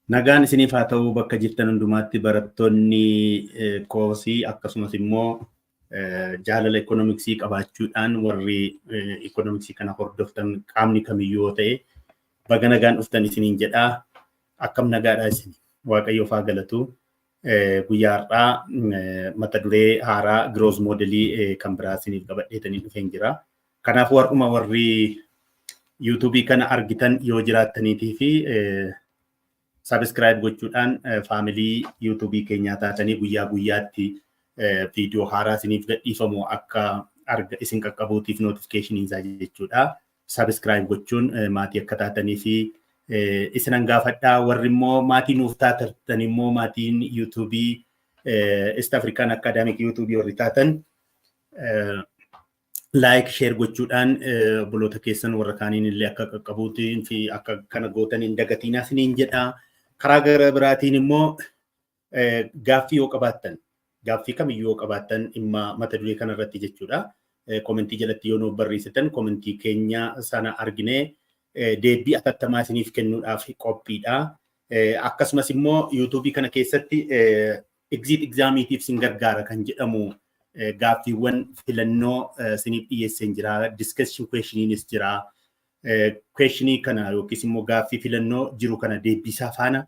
Nagaan isiniif haa ta'u bakka jirtan hundumaatti barattoonni koosii akkasumas immoo jaalala ekoonoomiksii qabaachuudhaan warri ekoonoomiksii kana hordoftan qaamni kamiyyuu ta'e baga nagaan dhuftan isiniin jedhaa. Akkam nagaadhaa isin waaqayyoof haa galatu. Guyyaa har'aa mata duree haaraa growth modelii kan biraa isiniif qabadheetanii dhufeen jira. Kanaaf warruma warri YouTube kana argitan yoo jiraattaniitii fi subscribe gochuudhaan family YouTube keenyaa taatanii guyyaa guyyaatti video haaraa isiniif gadhiifamu akka arga isin qaqqabuutiif notification isaa jechuudha. Subscribe gochuun maatii akka taatanii fi isinan gaafadhaa. Warri immoo maatii nuuf taatan immoo maatiin YouTube East African Academic YouTube warri taatan like share gochuudhaan boloota keessan warra kaaniin illee akka qaqqabuutiin fi akka kana gootaniin dagatiinaa isiniin jedhaa. Karaa gara biraatiin immoo gaaffii yoo qabaattan gaaffii kamiyyuu yoo qabaattan dhimma mata duree kana irratti jechuudha. Komentii jalatti yoo nuuf barreessitan komentii keenya sana arginee deebii atattamaa isiniif kennuudhaaf qophiidha. Akkasumas immoo YouTube kana keessatti exit examiitiif sin gargaara kan jedhamu gaaffiiwwan filannoo isiniif dhiyeesseen jira. Discussion questioniinis jira. Questionii kana yookiis immoo gaaffii filannoo jiru kana deebisaa faana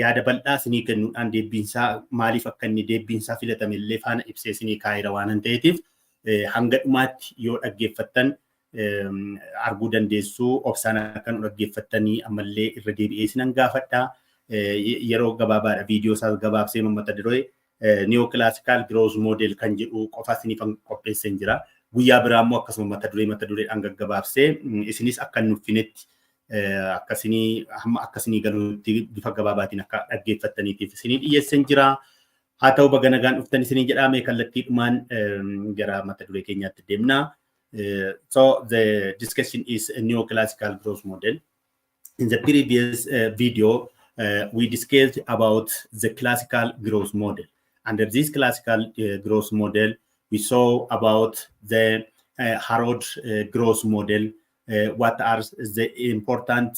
yaada bal'aa isinii kennuudhaan deebiinsaa maaliif akka inni deebiinsaa filatame illee faana ibsee isinii kaa'eera waan ta'eef hanga dhumaatti yoo dhaggeeffattan arguu dandeessu. Obsaan akka nu dhaggeeffattanii ammallee irra deebi'ee isinan gaafadhaa. Yeroo gabaabaadha viidiyoo isaa gabaabsee mata duree Neoclassical Growth Model kan jedhu qofa isiniif qopheesseen jira. Guyyaa biraa immoo akkasuma mata dureedhaan gaggabaabsee isinis akka nuffinetti akkasini galuutti bifa gabaabaatiin akka dhaggeeffattaniitiif isinii dhiyeesseen jira. Haa ta'u baga nagaan dhuftan isinii jedhamee kallattiidhumaan gara mata duree keenyaatti deemna. So the discussion is a Neoclassical Growth Model. In the previous video, we discussed about the classical growth model. Under this classical growth model, we saw about the Harrod growth model, what are the important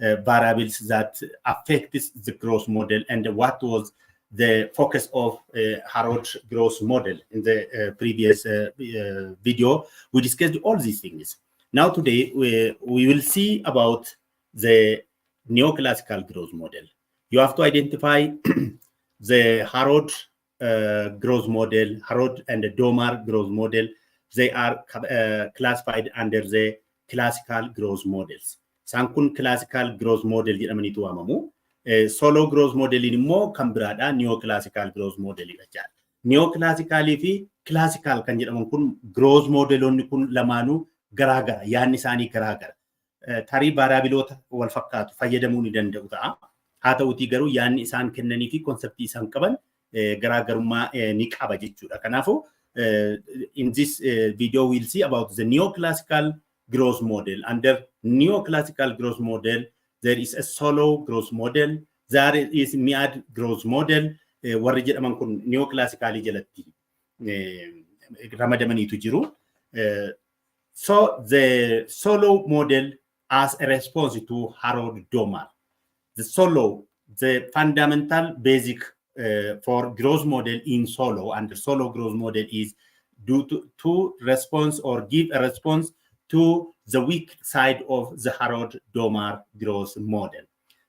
variables that affect the growth model, and what was the focus of Harrod growth model. In the previous video, we discussed all these things. Now today, we will see about the Neoclassical growth model. You have to identify the Harrod growth model, Harrod and the Domar growth model. They are classified under the classical growth models. Sankun classical growth model jedhamanii waamamu. Solow growth model immoo kan biraadha. Neoclassical growth model jedhama. Neoclassical fi classical kan jedhaman kun growth modelonni kun lamaanuu garaagara. Yaanni isaanii garaagara. Tarii baaraabiloota wal fakkaatu fayyadamuu ni danda'u ta'a. Haa ta'uutii garuu yaanni isaan kennanii fi konseptii isaan qaban garaagarummaa ni qaba jechuudha. Kanaafuu in this video we'll see about the Neoclassical growth model. Under Neoclassical growth model, there is a Solow growth model. There is Mead growth model. Warri jedhaman kun Neoclassical jalatti ramadamaniitu jiru. So the Solow model as a response to Harrod Domar. The Solow, the fundamental basic for growth model in Solow and the Solow growth model is due to response or give a response to the weak side of the Harrod Domar growth model.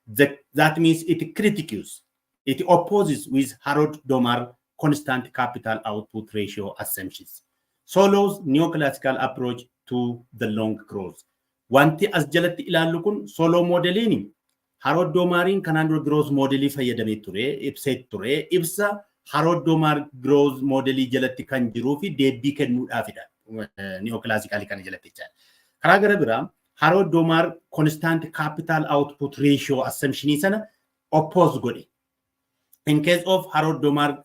That means it critiques, it opposes with Harrod Domar constant capital output ratio assumptions. Solow's Neoclassical approach to the long growth. Wanti as jalatti ilaallu kun Solow modeliin Harrod Domariin kanaan dura growth modelii fayyadamee ture, ibsee ture. Ibsa Harrod Domar growth modelii jalatti kan jiruu fi deebii kennuudhaafidha. Neoclassical kana jalatti jechuudha. Karaa gara biraa Harrod Domar constant capital output ratio assumption sana oppose godhe. In case of Harrod Domar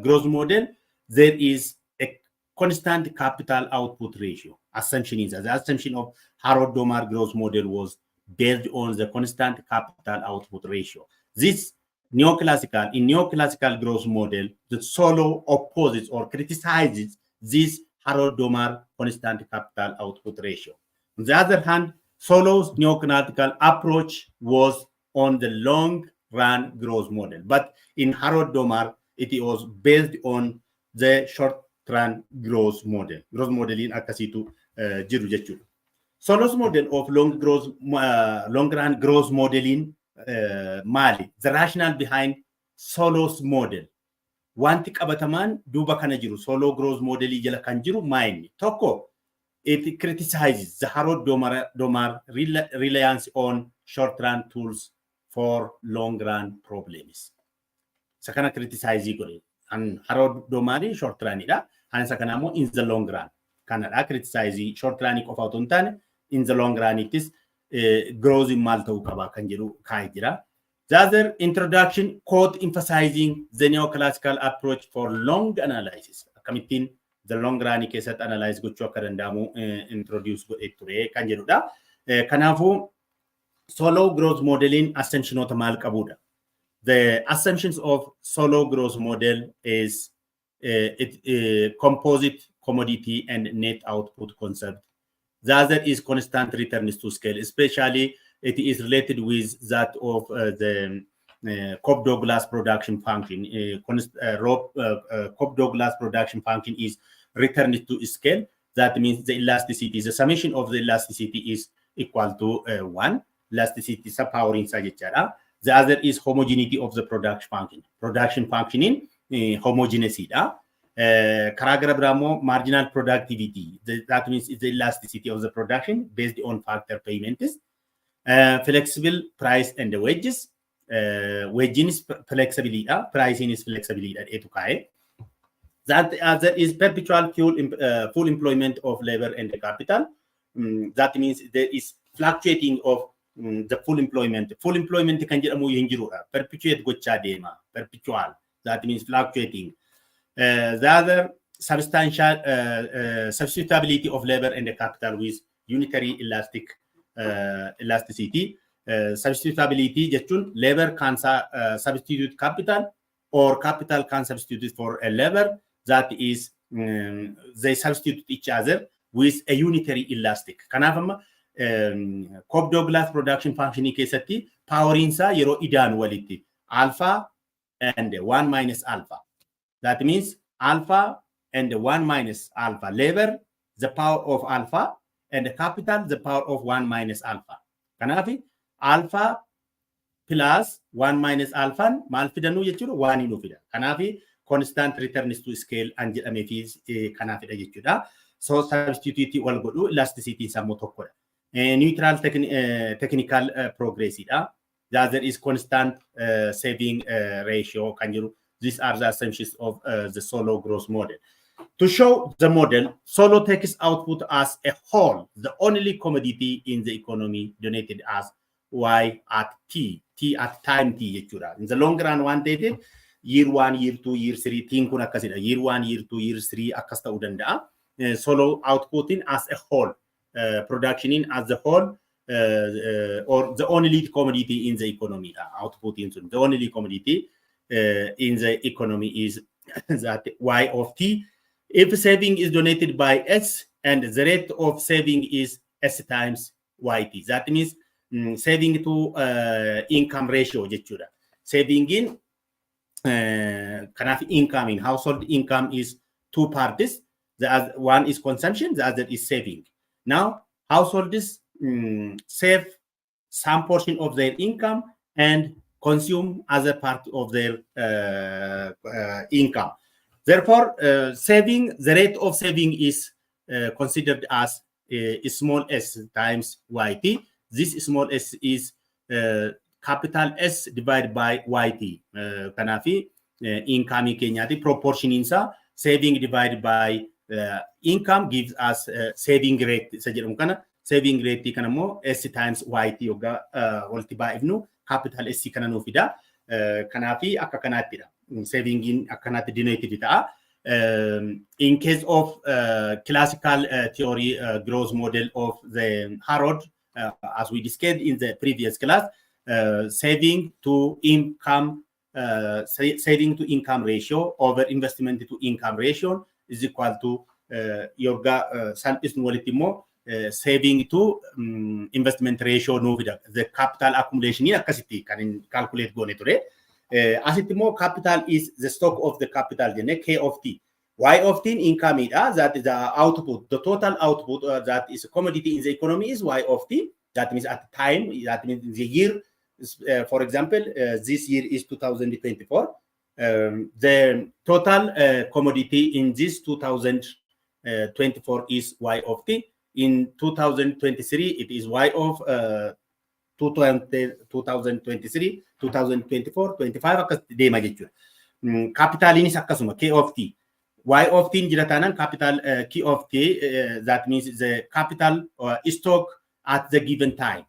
growth model, there is a constant capital output ratio. Assumption is the assumption of Harrod Domar growth model was based on the constant capital output ratio. This in Neoclassical growth model, the Solow opposes or criticizes this Harrod Domar constant capital output ratio. On the other hand, Solow's neoclassical approach was on the long-run growth model, but in Harold Domar, it was based on the short-run growth model. Growth model in akkasitu jiru jechuudha. Solow's model of long-run growth modeling maali? The rationale behind Solow's model. Wanti qabatamaan duuba kana jiru Solow growth model jala kan jiru maayinni tokko. It criticizes the Harold Domar reliance on short-run tools for long-run problems. Sakana criticize it. And Harold Domar short-run ida, and sakanamo in the long run. Canada criticize short-run of autontane in the long run it is grows in Malta ukaba kanjiru kaijira. The other introduction quote emphasizing the neoclassical approach for long analysis. Kamitin the long run keessatti analyze gochuu akka danda'amu introduce godhee ture kan jedhudha. Kanaafuu Solow growth modeling assumptionota maal qabudha. The assumptions of Solow growth model is composite commodity and net output concept. The other is constant returns to scale, especially it is related with that of the Cobb-Douglas production function. Cobb-Douglas production function is returned to scale. That means the elasticity, the summation of the elasticity is equal to 1. Elasticity is a power inside. The other is homogeneity of the production function. Production functioning homogeneity. Karagra Bramo marginal productivity. That means it's the elasticity of the production based on factor payments. Flexible price and the wages. Waging is flexibility. Pricing is flexibility at etukai. That other is perpetual full employment of labor and the capital. That means there is fluctuating of the full employment. Full employment can get a perpetuate gocha dema, perpetual. That means fluctuating. The other substantial substitutability of labor and the capital with unitary elasticity. Substitutability, jechun labor can substitute capital or capital can substitute for a labor. That is, they substitute each other with a unitary elastic. Kanafama Cobb-Douglas production function keessatti power insa yero idan walitti alpha and 1 minus alpha. That means alpha and 1 minus alpha labor, the power of alpha, and the capital, the power of 1 minus alpha. Kanafi alpha plus 1 minus alpha malfidanu jechudha 1 inufida. Kanafi constant returns to scale and jedhamefis kanafida jechuudha. So substitute wal godhu elasticity sammo tokkodha. Neutral technical progress. The other is constant saving ratio. These are the assumptions of the Solow growth model. To show the model, Solow takes output as a whole, the only commodity in the economy donated as Y at T at time T. In the long run, one dated year 1, year 2, year 3, year 1, year 2, year 3, akasta udanda. Solow outputting as a whole. Production in as the whole or the only commodity in the economy output into the only commodity in the economy is that Y of T. If saving is donated by S and the rate of saving is S times YT. That means saving to income ratio. Saving in income in household income is 2 parties. The other one is consumption, the other is saving. Now, households save some portion of their income and consume other part of their income. Therefore, the rate of saving is considered as small s times YT. This small s is capital S divided by YT. Kanafi income kenyati proportion insa saving divided by income gives us saving rate. Saving rate kanamo S times YT yoga waltiba ibnu capital S kanano fida kanafi akka kanatira saving in akanati denoted ita. In case of classical theory growth model of the Harold, as we discussed in the previous class, saving to income ratio over investment to income ratio is equal to yoga salpis nualitimo saving to investment ratio no the capital accumulation in akkasitti kan calculate gone ture. Asitti immoo capital is the stock of the capital jenne K of T. Y of T income that is the output, the total output that is a commodity in the economy is Y of T. That means at the time, that means the year, for example, this year is 2024. The total commodity in this 2024 is Y of T. In 2023, it is Y of 2023, 2024, 25 akkas deema jechuudha. Kapitaaliinis akkasuma K of T. Y of T jira taanaan capital K of T, that means the capital stock at the given time.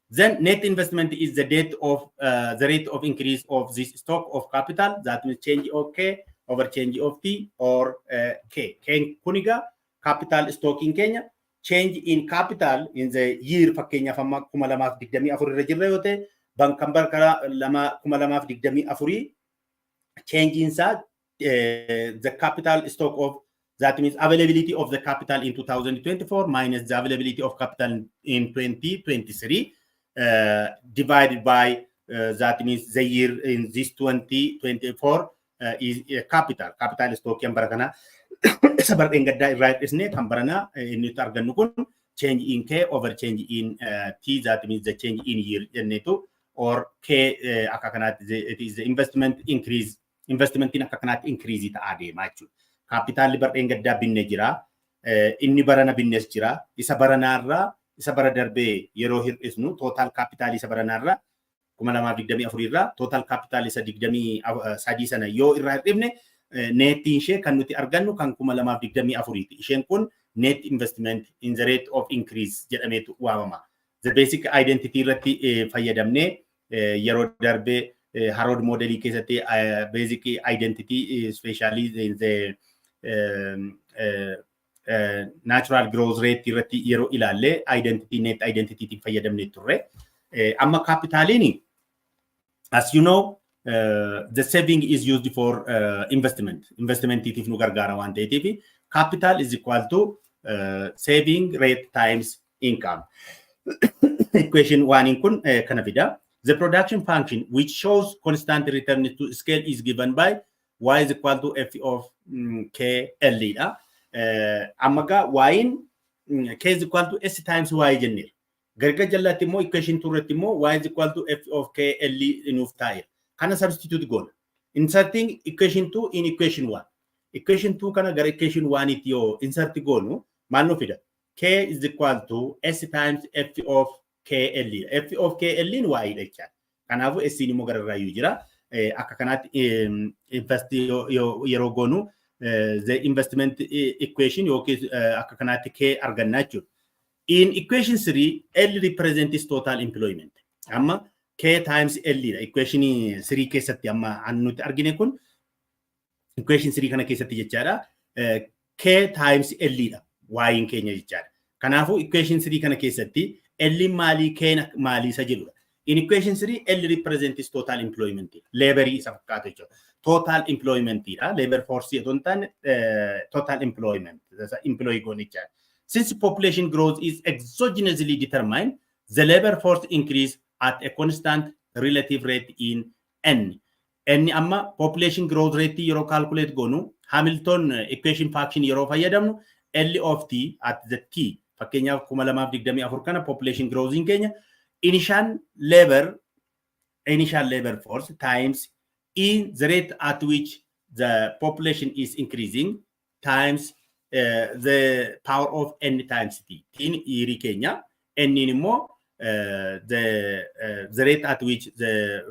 Then net investment is the rate of increase of this stock of capital, that means change of K over change of T or K. Kuniga capital stock in Kenya, change in capital in the year fakkeenyaaf amma 2024 irra jirra yoo ta'e bankan barkara 2024 change in the capital stock of, that means availability of the capital in 2024 minus the availability of capital in 2023 divided by that means the year in this 2024 is capital stock yang barakana sabar engadda right isne kan barana inni targannu kun change in K over change in T, that means the change in year jennetu or K akakanat it is the investment increase, investment in akakanat increase ta ade machu capital bar engadda binne jira inni barana binnes jira isa baranarra isa bara darbe yero hir'isnu total capital isa baranarra 2024 irra total capital isa 23 sana yoo irra hir'ifne net ishee kan nuti argannu kan 2024 ti. Isheen kun net investment in the rate of increase jedhameetu waamama. The basic identity irratti fayyadamne yeroo darbe Harrod modelii keessatti basic identity especially in the natural growth rate irratti yeroo ilaalle identity net identity tiin fayyadamne turre. Amma capitaliin, as you know, the saving is used for investment itiif nu gargaara waan ta'eef capital is equal to saving rate times income. Equation 1 in kun kana fida. The production function which shows constant return to scale is given by y is equal to f of k l dha. Amaga y in k is equal to s times y jennir. Garga jallatti immoo equation 2 irratti immoo y is equal to f of k l inuuf taa'e. Kana substitute goona. Inserting equation 2 in equation 1. Equation 2 kana gara equation 1 itti yoo insert goonu maal nu fida? K is equal to S times F of KL. F of KL in Y jecha. Kanaafu S ni mo gara rayu jira. Akka kanatti invest yeroo goonu the investment equation yookiin akka kanatti K arganna jechuudha. In equation 3, L represents total employment. Amma K times L dha. Equation 3 keessatti amma nuti argine kun equation 3 kana keessatti jechaadha. K times L dha. Y in keenya jechaadha. Kanaafu equation 3 kana keessatti L maali K maali isa jedhudha. In equation 3 L represents total employment. Labor isa fakkaatu jechuudha. Total employment dha. Labor force jedhuun tan total employment. Employee goonichaadha. Since population growth is exogenously determined, the labor force increase at a constant relative rate in N. N amma population growth rate yero calculate gonu Hamilton equation function yero fayyadamnu L of T at the T. Fakkeenyaaf 2024 kana population growth in Kenya initial labor force times in the rate at which the population is increasing times the power of N times T. In iri Kenya N in more the rate at which the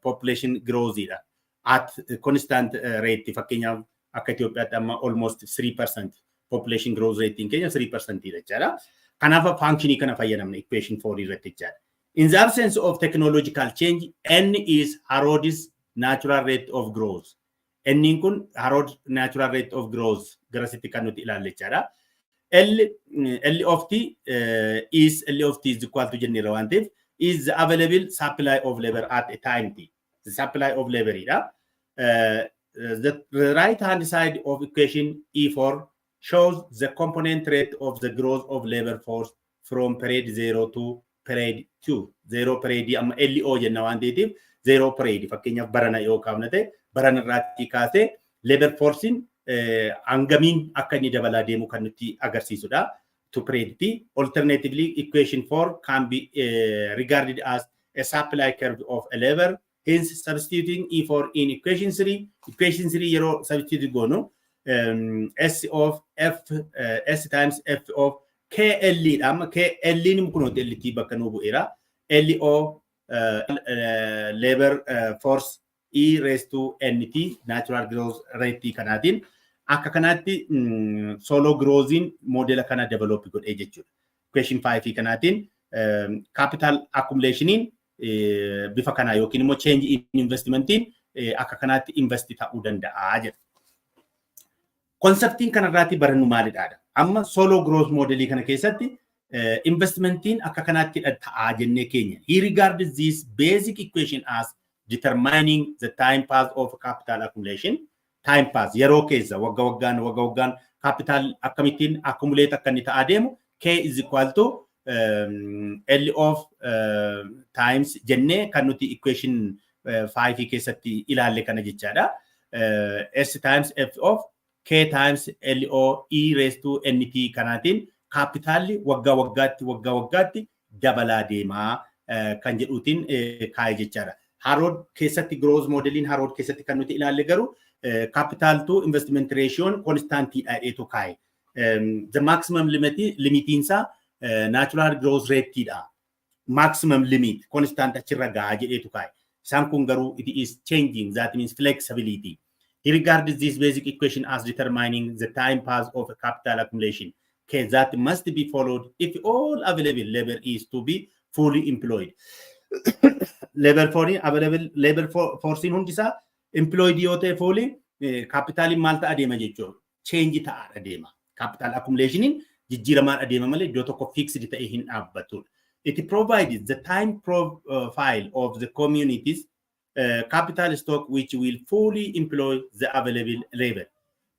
population grows at a constant rate. If Kenya almost 3% population growth rate in Kenya 3%. Kanafa function kana fayyadamna equation 4 irratti. In the absence of technological change, N is Harrod's natural rate of growth. N in kun Harrod natural rate of growth garasitti kan nuti ilaalle jechaadha. L of T is equal to general one is the available supply of labor at a time T. The supply of labor the right hand side of equation E4 shows the component rate of the growth of labor force from period 0 to period 2. 0 period amma LO jenna waan ta'eef 0 period fakkeenyaaf barana yoo kaafne ta'e barana irratti kaasee labor forcein hangamiin akka inni dabalaa deemu kan nutti agarsiisudha. To period. Alternatively, equation 4 can be regarded as a supply curve of a labor. Hence, substituting E4 in equation 3. Equation 3 yero substitute go no. S of F S times F of KL am KL ni mukuno LT bakano buera LO labor force E raised to NT natural growth rate kanatin akka kanatti Solow Growthin modela kana develop godhee jechuudha. Question 5 kanaatiin capital accumulationin bifa kana yookiin immoo change in investmentin akka kanatti invest ta'uu danda'a jedha. Conceptiin kanarraati barannu maalidha? Amma Solow Growth modelii kana keessatti investmentin akka kanatti ta'aa jennee keenya. He regards this basic equation as determining the time path of capital accumulation. Time pass yeroo keessa wagga waggaan capital akkamittiin accumulate akka inni ta'aa deemu K is equal to L of times jennee kan nuti equation 5 keessatti ilaalle kana jechaadha. S times F of K times LO E raised to NT kanaatiin capital wagga waggaatti dabalaa deemaa kan jedhuutiin kaa'e jechaadha. Harrood keessatti growth modelin Harrood keessatti kan nuti ilaalle garuu capital to investment ratio constant to kai. The maximum limiting sa natural growth rate da. Maximum limit constant achirra gaje to kai. San kun garu it is changing, that means flexibility. He regards this basic equation as determining the time path of a capital accumulation. Okay, that must be followed if all available labor is to be fully employed. Labor for available labor force in hundisa employed yote fully capital in Malta adema jechuudha. Change ta'a adema. Capital accumulation in jijjiiramaan adema malee iddoo tokko fixed ta'e hin dhaabbatudha. It provides the time profile of the community's capital stock which will fully employ the available labor.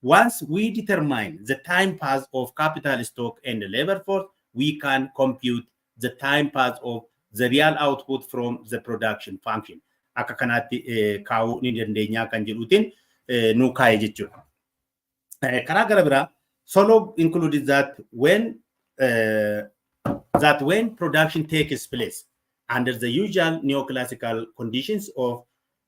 Once we determine the time path of capital stock and the labor force, we can compute the time path of the real output from the production function. Akka kanatti kaa'uu ni dandeenya kan jedhuutiin nu kaa'e jechuudha. Karaa gara biraa Solow included that when production takes place under the usual neoclassical conditions of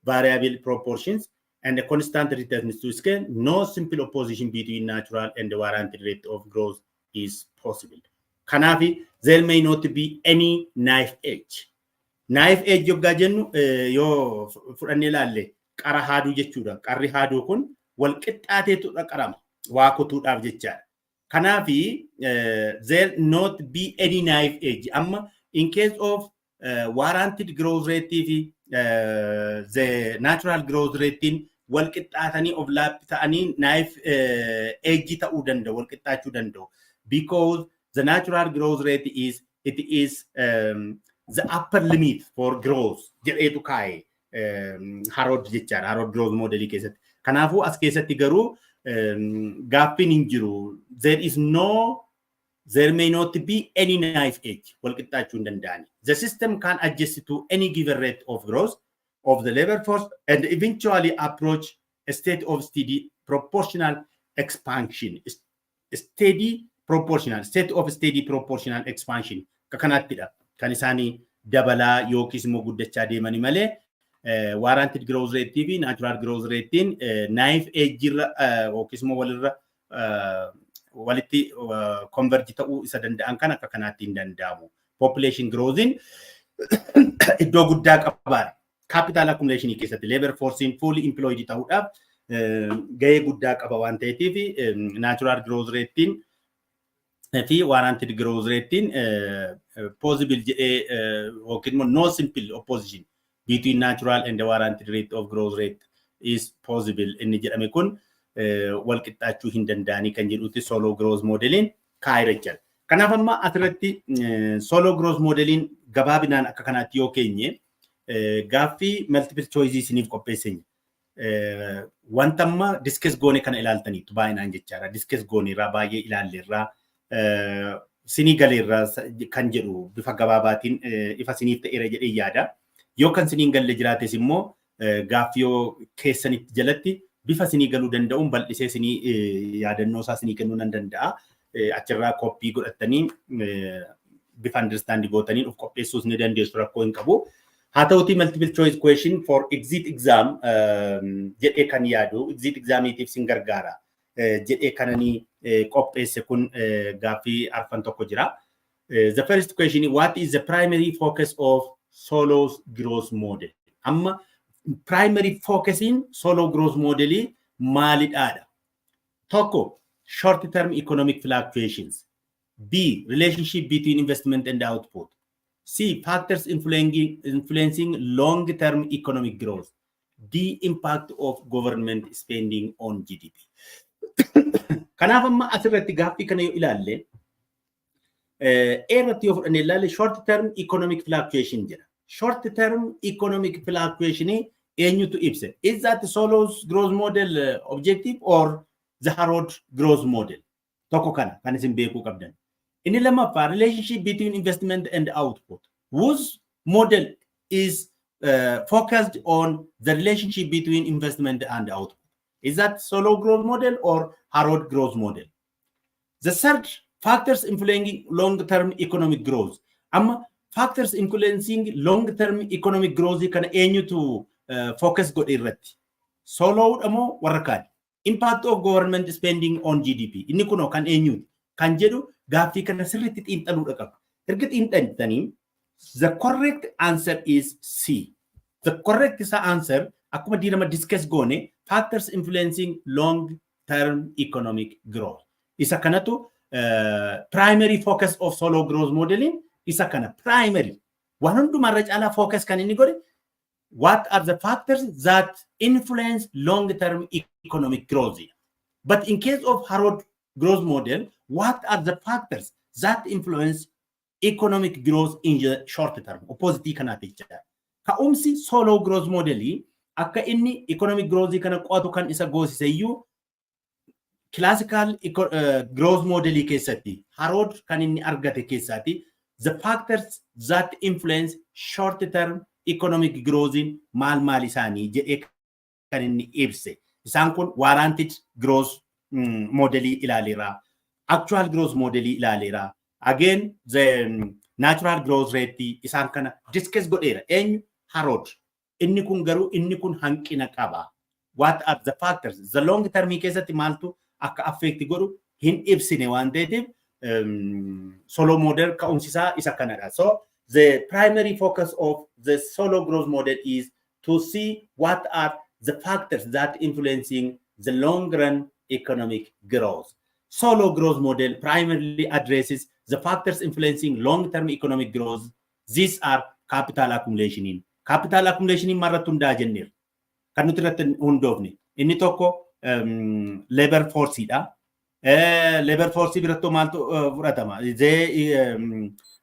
variable proportions and a constant returns to scale, no simple opposition between natural and the warranted rate of growth is possible. Kanafi, there may not be any knife edge. Knife edge yoggaa jennu yoo fudhannee ilaalle qara haaduu jechuudha. Qarri haaduu kun wal qixxaateetudha qarama waa kutuudhaaf jechaadha. Kanaafi there not be any knife edge. Amma in case of warranted growth rate fi the natural growth rate wal qixxaatanii of lap ta'anii knife edge ta'uu danda'u wal qixxaachuu danda'u because the natural growth rate is the upper limit for growth jedheetu kaa'e Harrood jechaadha. Harrood growth modelii keessatti. Kanaafuu as keessatti garuu gaaffiin hin jiru. There may not be any knife edge wal qixxaachuu hin danda'ani. The system can adjust to any given rate of growth of the labor force and eventually approach a state of steady proportional expansion. State of steady proportional expansion. Kakanattidha. Kan isaanii dabalaa yookiis immoo guddachaa deemanii malee warranted growth rate fi natural growth ratein knife edge irra yookiis immoo walirra walitti converge ta'uu isa danda'an kan akka kanaatti hin danda'amu. Population growthin iddoo guddaa qabaadha. Capital accumulation keessatti labor forcein fully employed ta'uudhaaf gahee guddaa qaba waan ta'eef natural growth ratein fi warranted growth ratein possible yookiin immoo no simple opposition between natural and the warranted rate of growth rate is possible inni jedhame kun wal qixxaachuu hin danda'anii kan jedhutti Solow Growth modelin kaa'e jira. Kanaaf amma asirratti Solow Growth modelin gabaabinaan akka kanaatti yoo keenye gaaffii multiple choice isiniif qopheessine. wantamma discuss goone kana ilaaltaniitu baay'inaan jechaadha. Discuss gooneerraa baay'ee ilaalleerraa sinii galeerraa kan jedhu bifa gabaabaatiin ifa siniif ta'eera jedhee yaada. Yoo kan siniin galle jiraates immoo gaaffiyoo keessanitti jalatti bifa sinii galuu danda'uun bal'isee sinii yaadannoo isaa sinii kennuu nan danda'a. Achirraa koppii godhattanii bifa understanding gootanii of qopheessuus ni dandeessu rakkoo hin qabu. Haa ta'utii multiple choice question for exit exam jedhee kan yaadu exit examitiif sin gargaara jedhee kananii qopheesse kun gaaffii arfan tokko jira. The first question, what is the primary focus of Solow's growth model? Amma primary focus in Solow growth model maalidhaadha? Tokko, short term economic fluctuations. B, relationship between investment and output. C, factors influencing long-term economic growth. D, impact of government spending on GDP. Kanaaf amma asirratti gaaffii kana yoo ilaalle irratti yoo fudhanne ilaalle short term economic fluctuation jira. Short term economic fluctuation eenyutu ibse? Is that Solow's growth model objective or the Harrod growth model? Tokko kana kan isin beekuu qabdan. Inni lammaffaa relationship between investment and output. Whose model is focused on the relationship between investment and output? Is that Solow growth model or Harrod growth model? The third, factors influencing long-term economic growth. Factors influencing long-term economic growth kan eenyutu focus godhe irratti? Solow amo warra kaan? Impact of government spending on GDP. Inni kunoo kan eenyuti? Kan jedhu gaaffii kana sirriitti xiinxaluudha qaba. Erga xiinxaltanii, the correct answer is C. The correct answer, akkuma diinama discuss goone, factors influencing long-term economic growth. Isa kanatu primary focus of Solow growth modeling, isa kana primary. Waan hundumarra caalaa focus kan inni godhe, what are the factors that influence long-term economic growth? But in case of Harrod growth model, what are the factors that influence economic growth in the short term? Opposite kana jecha. Ka'umsi Solow growth model akka inni economic growth kana qo'atu kan isa goosiseyyuu classical growth model keessatti Harrod kan inni argate keessatti the factors that influence short term economic growth maal isaanii jedhee kan inni ibse. Isaan kun warranted growth model ilaaleera. Actual growth model ilaaleera. Again, the natural growth rate isaan kana discuss godheera. Eenyu Harrod. Inni kun garuu inni kun hanqina qaba. What are the factors? The long term keessatti maaltu akka affect godhu hin ibsine waan ta'eef Solow model ka'umsisaa isa kanadha. So the primary focus of the Solow growth model is to see what are the factors that influencing the long run economic growth. Solow growth model primarily addresses the factors influencing long-term economic growth. These are capital accumulation. Capital accumulation marratti hundaa jenneer. Kan nuti irratti hundoofne. Inni tokko labor force dha. Labor force biratto maaltu fudhatama?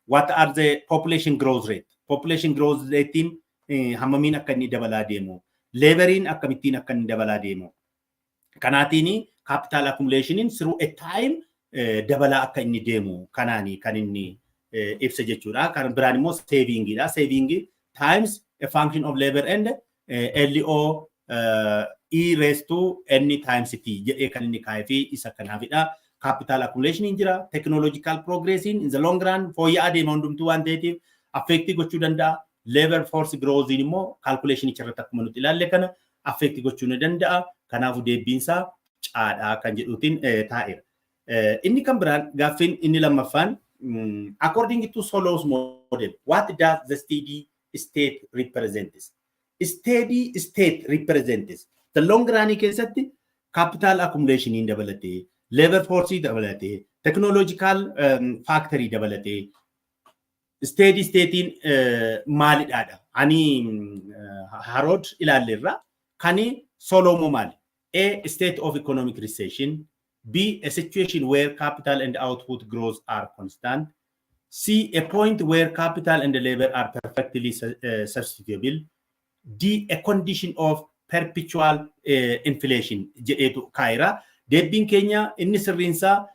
What are the population growth rate? Population growth rate hammamiin akka inni dabalaa deemu. Laboriin akkamittiin akka inni dabalaa deemu. Kanaatiini capital accumulation through a time dabalaa akka inni deemu kanaani kan inni ibsa jechuudha. Kan biraan immoo saving dha. Saving times a function of labor and LO E raised to n times t jedhee kan inni kaa'ee fi isa kanaafidha. Capital accumulation jira. Technological progress in the long run fooyya'aa deema hundumtuu waan ta'eef affect gochuu danda'a. Labor force growth immoo calculation irratti akkuma nuti ilaalle kana affect gochuu ni danda'a. Kanaafuu deebiinsaa caadhaa kan jedhuutiin taa'eera. Inni kan biraan gaaffiin inni lammaffaan according to Solow's model, what does the steady state represent? Steady state represents the long run keessatti capital accumulation in dabalate, labor force dabalate, technological factory dabalate, steady state in maalidhaadha. Ani Harrod ilaalleerra kani Solow maali? A, state of economic recession. B, a situation where capital and output growth are constant. C, a point where capital and labor are perfectly substitutable. D, a condition of perpetual inflation jedheetu kaayira. Deebiin keenya inni sirriinsaa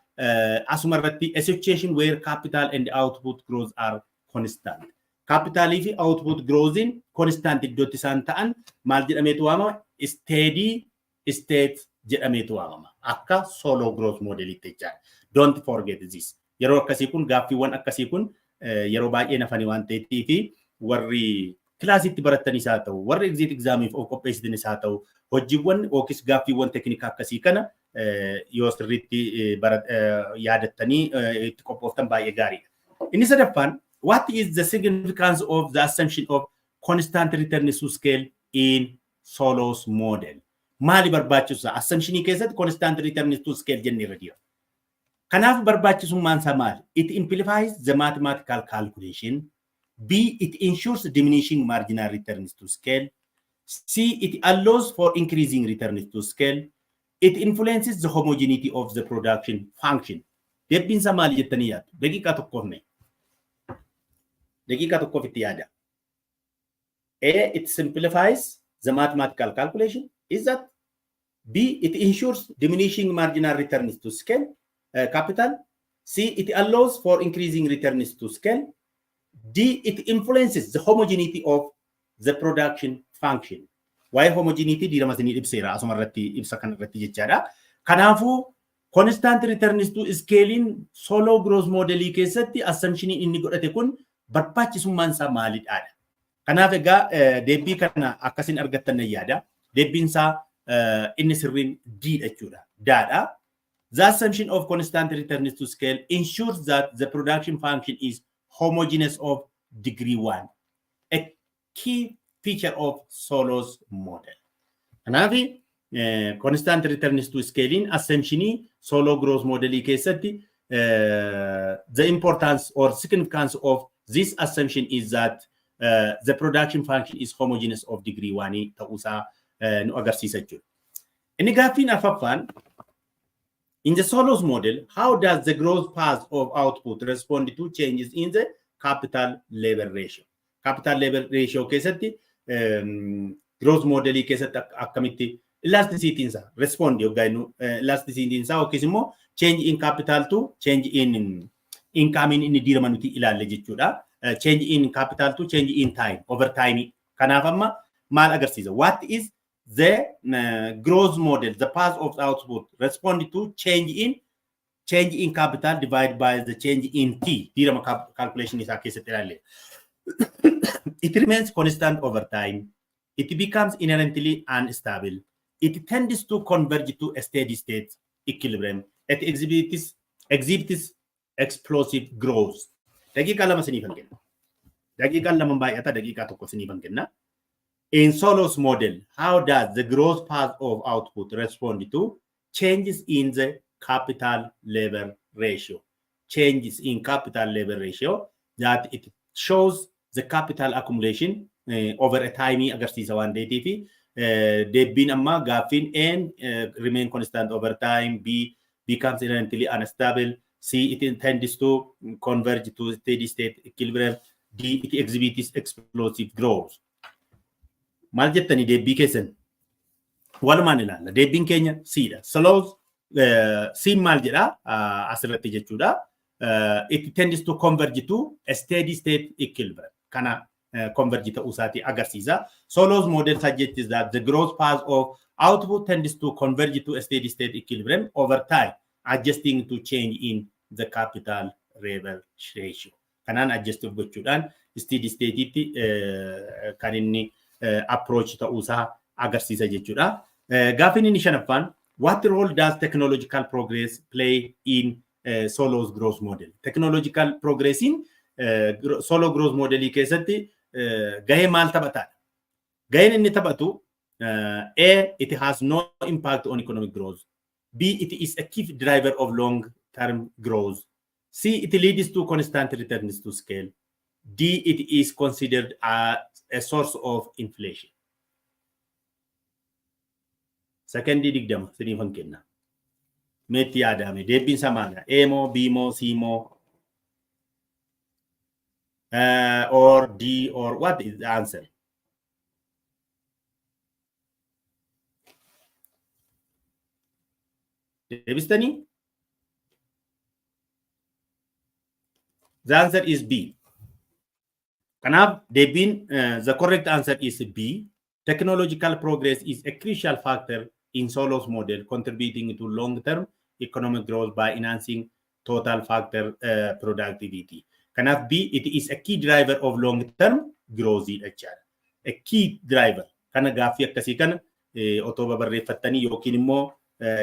asuma irratti a situation where capital and output growth are constant. Capitalii fi output growthin constant iddootti isaan ta'an maal jedhameetu waamama? Steady state jedhameetu waamama. Akka Solow Growth modeliitti jechaadha. Don't forget this. Yeroo akkasii kun gaaffiiwwan akkasii kun yeroo baay'ee nafanii waan ta'eetii fi warri kilaasitti barattanis haa ta'u, warri exit exaamiif of qopheessitanis haa ta'u, hojiiwwan yookiis gaaffiiwwan teeknikaa akkasii kana yoo sirriitti yaadattanii itti qophooftan baay'ee gaariidha. Inni sadaffaan, what is the significance of the assumption of constant returns to scale in Solow's model? Maali barbaachisaa? Assumptionii keessatti constant returns to scale jennee irra jira. Kanaaf barbaachisummaan isaa maali? It simplifies the mathematical calculation. B, it ensures diminishing marginal returns to scale. C, it allows for increasing returns to scale. It influences the homogeneity of the production function. Deebiin isaa maali jettanii yaaddu? Daqiiqaa tokkoof itti yaada. A, it simplifies the mathematical calculation. Is that? B, it ensures diminishing marginal returns to scale. Capital. C, it allows for increasing returns to scale. D, it influences the homogeneity of the production function. Why homogeneity? Diiramasanii ibseera asuma irratti ibsa kan irratti jechaadha. Kanaafuu constant returns to scaling Solow Growth modelii keessatti assumptionii inni godhate kun barbaachisummaan isaa maalidha? Kanaaf egaa deebii kana akkasiin argattan yaada. Deebiin isaa inni sirriin D jechuudha. Daadha. The assumption of constant returns to scale ensures that the production function is homogeneous of degree 1, a key feature of Solow's model. Kanaaf constant returns to scaling assumptionii Solow Growth modelii keessatti the importance or significance of this assumption is that the production function is homogeneous of degree 1 ta'uusaa nu agarsiisa jechuudha. Inni gaaffiin arfaffaan, in the Solow's model, how does the growth path of output respond to changes in the capital labor ratio? Capital labor ratio keessatti growth modelii keessatti akkamitti elasticity isaa respond yookaan elasticity isaa yookiis immoo change in capital to change in income inni diirama nuti ilaalle jechuudha. Change in capital to change in time over time. Kanaaf amma maal agarsiisa? What is the growth model, the path of output respond to change in capital divided by the change in T. Diirama calculation isaa keessatti ilaalle. It remains constant over time. It becomes inherently unstable. It tends to converge to a steady state equilibrium. It exhibits explosive growth. Daqiiqaa lama siniifan kenna. Daqiiqaan lama baay'ata, daqiiqaa tokko siniifan kenna. In Solow's model, how does the growth path of output respond to changes in the capital labor ratio? Changes in capital labor ratio that it shows the capital accumulation over a time agarsiisa waan ta'eetii fi deebiin amma gaaffiin A remain constant over time, B becomes inherently unstable, C it tends to converge to steady state equilibrium, D it exhibits explosive growth. Maal jettanii deebii keessan? Walumaan ilaalla. Deebiin keenya Cdha. Solow's C maal jedha asirratti jechuudha. It tends to converge to a steady state equilibrium. Kana converge ta'uusaati agarsiisa. Solow's model suggests that the growth path of output tends to converge to a steady state equilibrium over time, adjusting to change in the capital labor ratio. Kanaan adjust gochuudhaan steady state kan inni approach ta'uusaa agarsiisa jechuudha. Gaaffiin inni shanaffaan, what role does technological progress play in Solow's growth model? Technological progress in Solow Growth modelii keessatti gahee maal taphataadha? Gaheen inni taphatu A, it has no impact on economic growth. B, it is a key driver of long-term growth. C, it leads to constant returns to scale. D, it is considered a source of inflation. Secondly, digdama siniifan kenna. Meetti yaadame. Deebiin isaa maali? A moo, B moo, C moo? Or D, or what is the answer? Deebistanii? The answer is B. Kanaaf deebiin the correct answer is B. Technological progress is a crucial factor in Solow's model, contributing to long-term economic growth by enhancing total factor productivity. Kanaaf B, it is a key driver of long-term growth jechaadha. A key driver. Kana gaaffii akkasii kana otoo babarreeffattanii yookiin immoo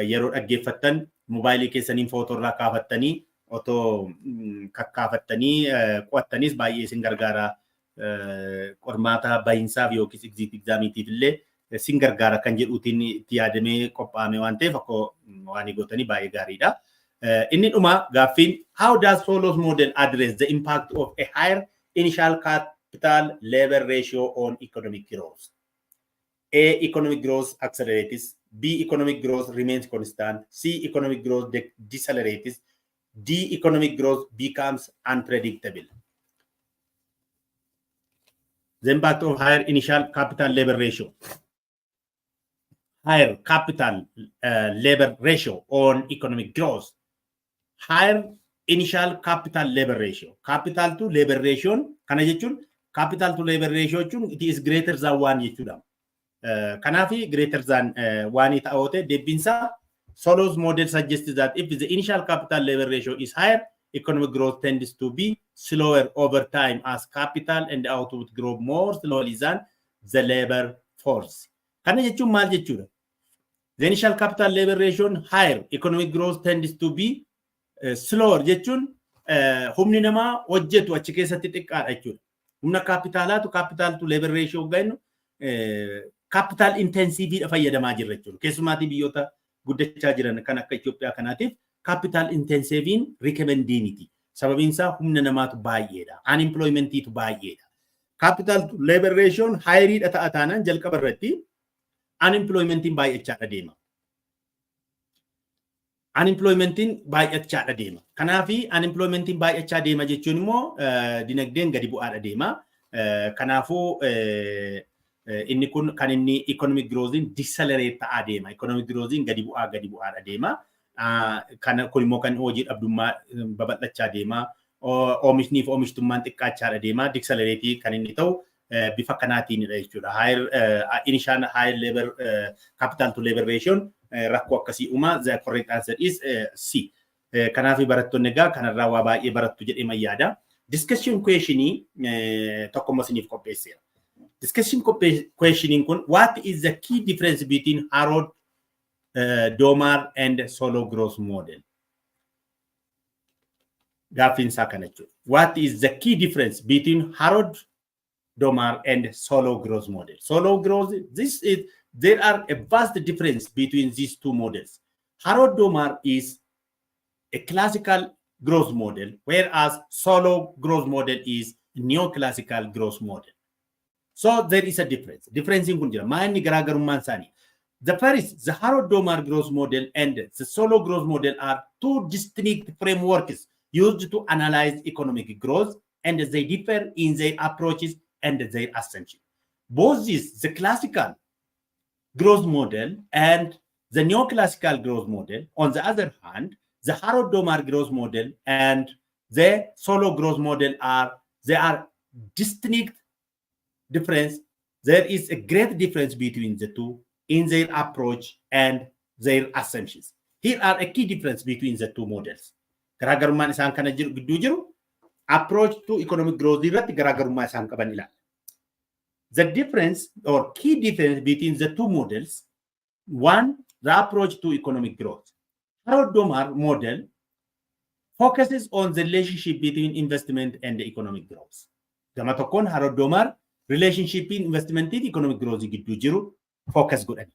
yeroo dhaggeeffattan mobaayilii keessaniin footoo irraa kaafattanii otoo kakkaafattanii qo'attanis baay'ee isin gargaara. Qormaata baay'insaaf yookiis egzaamiitiif illee isin gargaara kan jedhuutiin itti yaadamee qophaa'ame waan ta'eef akkoo waan gootanii baay'ee gaariidha. Inni dhuma gaaffiin how does Solow's model address the impact of a higher initial capital labor ratio on economic growth? A, economic growth accelerates. B, economic growth remains constant. C, economic growth decelerates. D, economic growth becomes unpredictable. The impact of higher initial capital labor ratio. Higher capital labor ratio on economic growth. Higher initial capital labor ratio. Capital to labor ratio. Kana jechuun capital to labor ratio jechuun it is greater than 1 jechuudha. Kanaafi greater than 1 ta'oote deebinsa Solow's model suggests that if the initial capital labor ratio is higher, economic growth tends to be slower over time as capital and output grow more slowly than the labor force. Kana jechuun maal jechuudha? The initial capital labor ratio higher, economic growth tends to be slower jechuun humni namaa hojjetu achi keessatti xiqqaadha jechuudha. Humna kapitaalaatu capital to labor ratio gainu capital intensive dha fayyadamaa jirra jechuudha. Keessumaatii biyyoota guddachaa jiran kan akka Itoophiyaa kanaatiif capital intensive in recommendinity. Sababinsa humna namaatu baay'eedha. Unemploymentiitu baay'eedha. Capital to labor ratio higher dha ta'ataanaan jalqaba irratti unemploymentiin baay'achaadha deema. Unemploymentiin baay'achaadha deema. Kanaafi unemploymentiin baay'achaa deema jechuun immoo dinagdeen gadi bu'aadha deema. Kanaafuu inni kun kan inni economic growth decelerate ta'aa deema. Economic growth gadi bu'aadha deema. Kana kun immoo kan hojii dhabdummaa babal'achaa deema. Oomishniif oomishtummaan xiqqaachaadha deema. Decelerate kan inni ta'u bifa kanaatiinidha jechuudha. Higher initial higher labor capital to labor ratio rakkoo akkasii uuma. The correct answer is C. Kanaafi barattoonni egaa kanarraa waa baay'ee barattu jedhee mayyaada. Discussion questionii tokkommoo isiniif qopheesseera. Discussion questioning kun what is the key difference between Harold Domar and Solow Growth model? Gaaffiin isaa kana jechuudha. What is the key difference between Harold Domar and Solow Growth model? Solow Growth, there are a vast difference between these two models. Harold Domar is a classical growth model, whereas Solow Growth model is Neoclassical Growth model. So there is a difference. Difference in kunjira. Maanni garaagarummaan isaanii. The first, the Harold Domar growth model and the Solow growth model are two distinct frameworks used to analyze economic growth, and they differ in their approaches and their assumptions. Both the classical growth model and the neoclassical growth model, on the other hand, the Harold Domar growth model and the Solow growth model are distinct difference. There is a great difference between the two in their approach and their assumptions. Here are a key difference between the two models. Garaagarummaan isaan kana gidduu jiru approach to economic growth irratti garaagarummaa isaan qaban ilaala. The difference or key difference between the two models, one, the approach to economic growth. Harold Domar model focuses on the relationship between investment and economic growth. Gama tokkoon Harold Domar relationship in investment and economic growth gidduu jiru focus godhani.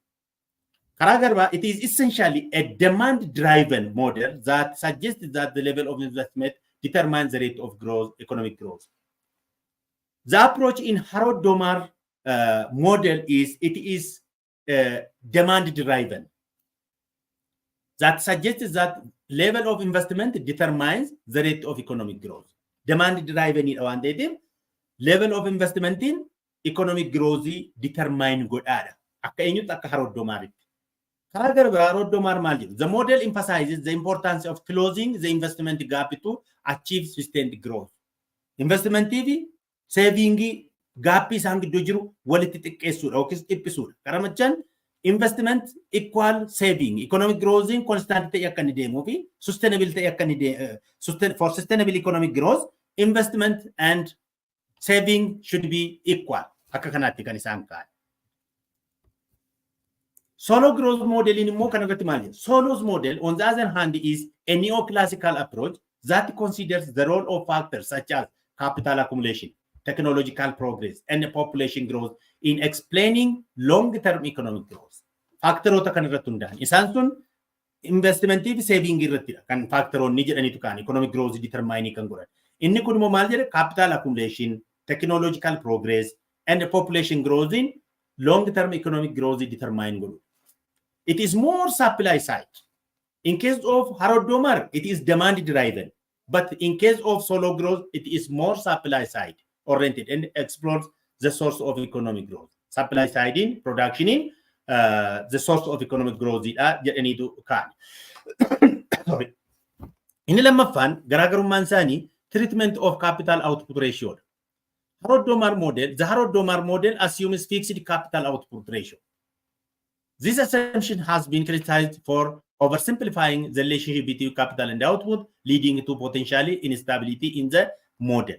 Karaa garbaa, it is essentially a demand-driven model that suggests that the level of investment determines the rate of growth, economic growth. The approach in Harold Domar model is demand-driven. That suggests that level of investment determines the rate of economic growth. Demand-driven in one day, level of investment in economic growth determine godhaadha. Akka eenyutti akka Harold Domaritti. The model emphasizes the importance of closing the investment gap to achieve sustained growth. Investment TV, saving gap is hang dojiru, wallet tikesur, okis ipisur. Karamachan, investment equal saving, economic growth in constant yakanide movie, sustainability yakanide, for sustainable economic growth, investment and saving should be equal. Akakanati kanisanka. Solow growth model in Solow's model, on the other hand, is a neoclassical approach that considers the role of factors such as capital accumulation, technological progress, and population growth in explaining long-term economic growth. Factorota kan irratti hundaa'an. Isaan sun investmentii fi saving irratti kan factoroonni jedhaniitu kan economic growth determine kan godhan. Inni kun immoo maal jedhe capital accumulation, technological progress, and population growth in long-term economic growth determine godhu. It is more supply side. In case of Harodomar, it is demand driven. But in case of Solow growth, it is more supply side oriented and explores the source of economic growth. Supply side in, production in, the source of economic growth. Sorry. In lamaffan, garaagarummaan isaanii treatment of capital output ratio. The Harodomar model assumes fixed capital output ratio. This assumption has been criticized for oversimplifying the relationship between capital and output, leading to potentially instability in the model.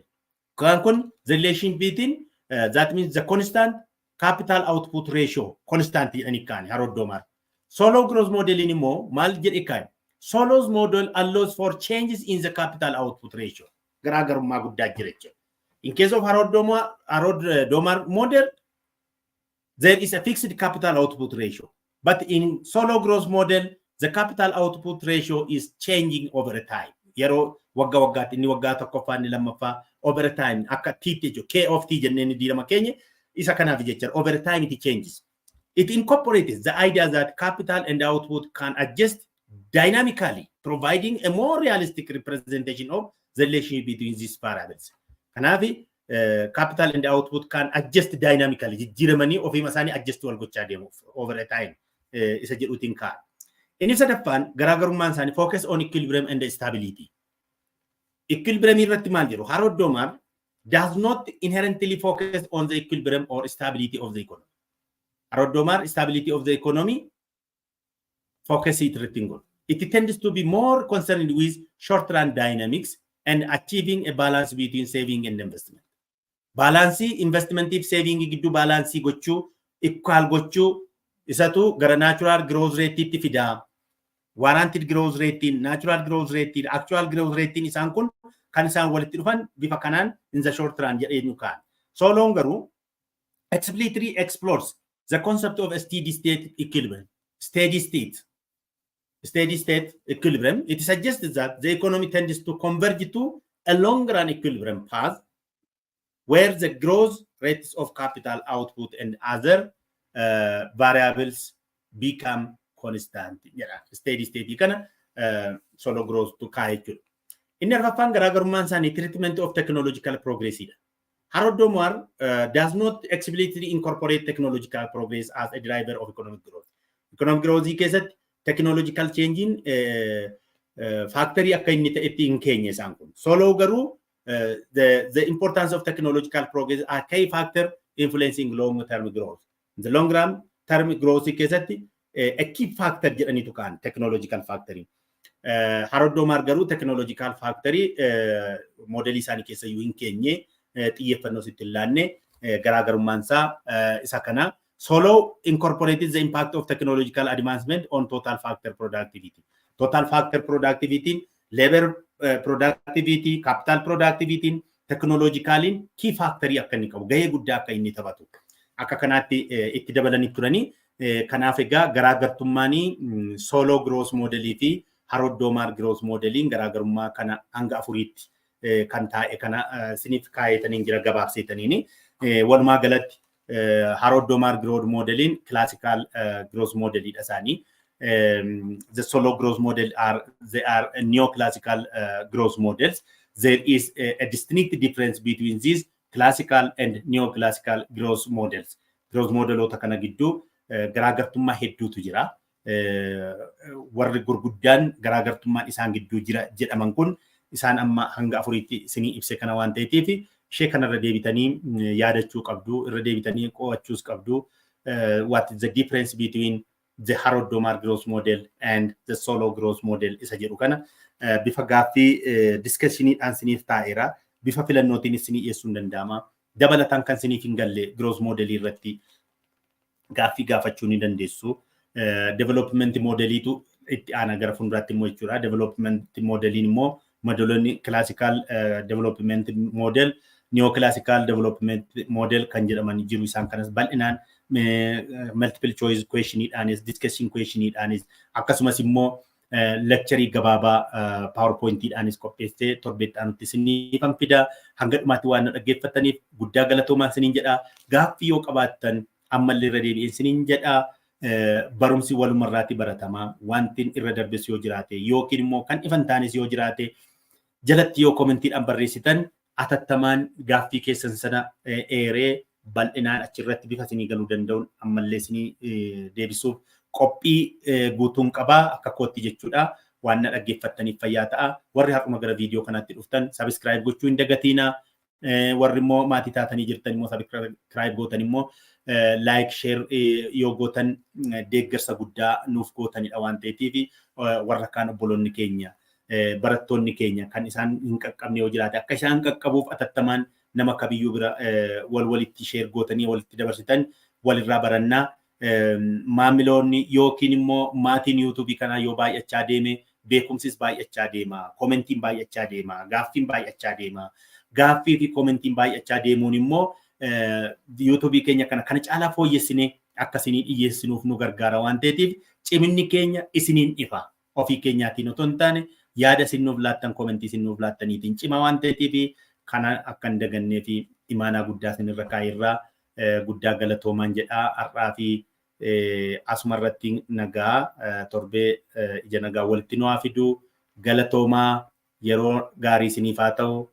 The relationship between, that means the constant capital output ratio, constant in Harodomar. Solow growth model in mal jedhikan. Solow's model allows for changes in the capital output ratio. In case of Harodomar model, there is a fixed capital output ratio. But in Solow growth model, the capital output ratio is changing over time. Yero wagga ni wagga tokkoffaa ni lammaffaa over time akka tiitti jechuudha. K of T jennee ni diirama keenya isa kanaaf jechuudha. Over time it changes. It incorporates the idea that capital and output can adjust dynamically, providing a more realistic representation of the relationship between these variables. Kanaaf capital and output can adjust dynamically. Jijjiiramanii ofii isaanii adjust wal gochaa deemu over a time. Isa jedhuutiin ka'a. Inni sadaffaan garaagarummaan isaanii focus on equilibrium and stability. Equilibrium irratti maal jedhu Harodomar does not inherently focus on the equilibrium or stability of the economy. Harodomar stability of the economy focus irratti hin godhu. It tends to be more concerned with short-run dynamics and achieving a balance between saving and investment. Balansii investmentii fi saving gidduu balansii gochuu equal gochuu isatu gara natural growth rate itti fida. Warranted growth rate, natural growth rate, actual growth rate isaan kun kan isaan walitti dhufan bifa kanaan in the short run jedheenyu kaan. Solow garuu explicitly explores the concept of a steady state equilibrium. Steady state equilibrium. It suggests that the economy tends to converge to a long-run equilibrium path where the growth rates of capital output and other variables become constant. Steady state kana Solow growth to kaayechudha. Inni arfaffaan garaagarummaan isaanii treatment of technological progress. Harodomar does not explicitly incorporate technological progress as a driver of economic growth. Economic growth keessatti technological change in factory akka inni ta'etti hin keenye isaan kun. Solow garuu the importance of technological progress are key factor influencing long-term growth. In the long run, term growth keessatti a key factor jedhaniitu kaan technological factory. Harodomar garuu technological factory modelii isaanii keessa iyyuu hin keenye xiyyeeffannoo sitti hin laanne garaagarummaan isaa isa kana. Solow incorporated the impact of technological advancement on total factor productivity. Total factor productivity, labor productivity, capital productivity, technological key factory akka inni qabu gahee guddaa akka inni taphatu. Akka kanaatti itti dabalanii turanii kanaaf egaa garaagartummaanii Solow growth modelii fi Harodomar growth modeliin garaagarummaa kana hanga afuriitti kan taa'e kana siniif kaayetaniin jira gabaabseetaniini walumaa galatti Harodomar growth modelin classical growth modelii dhasaanii the Solow growth model are neoclassical growth models. There is a distinct difference between these classical and neoclassical growth models. Growth modelota kana gidduu garaagartummaa hedduutu jira. warri gurguddaan garaagartummaan isaan gidduu jira jedhaman kun isaan amma hanga afuriitti isinii ibse kana waan ta'eetiif ishee kanarra deebitanii yaadachuu qabdu, irra deebitanii qo'achuus qabdu. What is the difference between the Harold Domar growth model and the Solow growth model isa jedhu kana bifa gaaffii discussionidhaan isiniif taa'eera. Bifa filannootiin isinii dhiyeessuun danda'ama. Dabalataan kan isiniif hin galle growth model irratti gaaffii gaafachuu ni dandeessu. Development modeliitu itti aana gara fuulduraatti immoo jechuudha. Development modeliin immoo modeloonni classical development model, neoclassical development model kan jedhaman jiru isaan kanas bal'inaan multiple choice questionidhaanis discussion questionidhaanis akkasumas immoo lecture gabaabaa PowerPointidhaanis qopheessee torbeetti aanutti isiniifan fida. Hanga dhumaatti waan dhaggeeffataniif guddaa galatoomaa isiniin jedha. Gaaffii yoo qabaattan ammallee irra deebi'een isiniin jedha. Barumsi walumarraatti baratamaa wanti irra darbes yoo jiraate yookiin immoo kan ifan taanis yoo jiraate jalatti yoo kommentiidhaan barreessitan atattamaan gaaffii keessan sana eeree bal'inaan achirratti bifa isinii galuu danda'uun ammallee isinii deebisuuf qophii guutuun qabaa akka kootti jechuudha. Waan na dhaggeeffattaniif fayyaa ta'a. Warri har'uma gara viidiyoo kanaatti dhuftan subscribe gochuu hin dagatiina. Warri immoo maatii taatanii jirtan immoo subscribe gootan immoo like share yoo gootan deeggarsa guddaa nuuf gootanidha waan ta'eetiif warra kaan obboloonni keenya barattoonni keenya kan isaan hin qaqqabne yoo jiraate akka isaan qaqqabuuf atattamaan nama kabiyyuu bira walitti share gootanii walitti dabarsitan walirraa barannaa. Maamiloonni yookiin immoo maatiin YouTube kanaa yoo baay'achaa deeme beekumsis baay'achaa deema, komentiin baay'achaa deema, gaaffiin baay'achaa deema. Gaaffii fi komentiin baay'achaa deemuun immoo YouTube keenya kana caalaa fooyyessinee akka isinii dhiyeessinuuf nu gargaara waan ta'eetiif ciminni keenya isiniin ifa. Ofii keenyaatiin otoo hin taane yaada isin nuuf laattan komentii isin nuuf laattaniitiin cima waan ta'eetiif kana akka hin dagannee fi imaanaa guddaa isinirra kaa'irraa guddaa galatoomaan jedhaa. Har'aa fi asuma irratti nagaa torbee ija nagaa walitti nu haa fidu. Galatoomaa yeroo gaarii isiniif haa ta'u.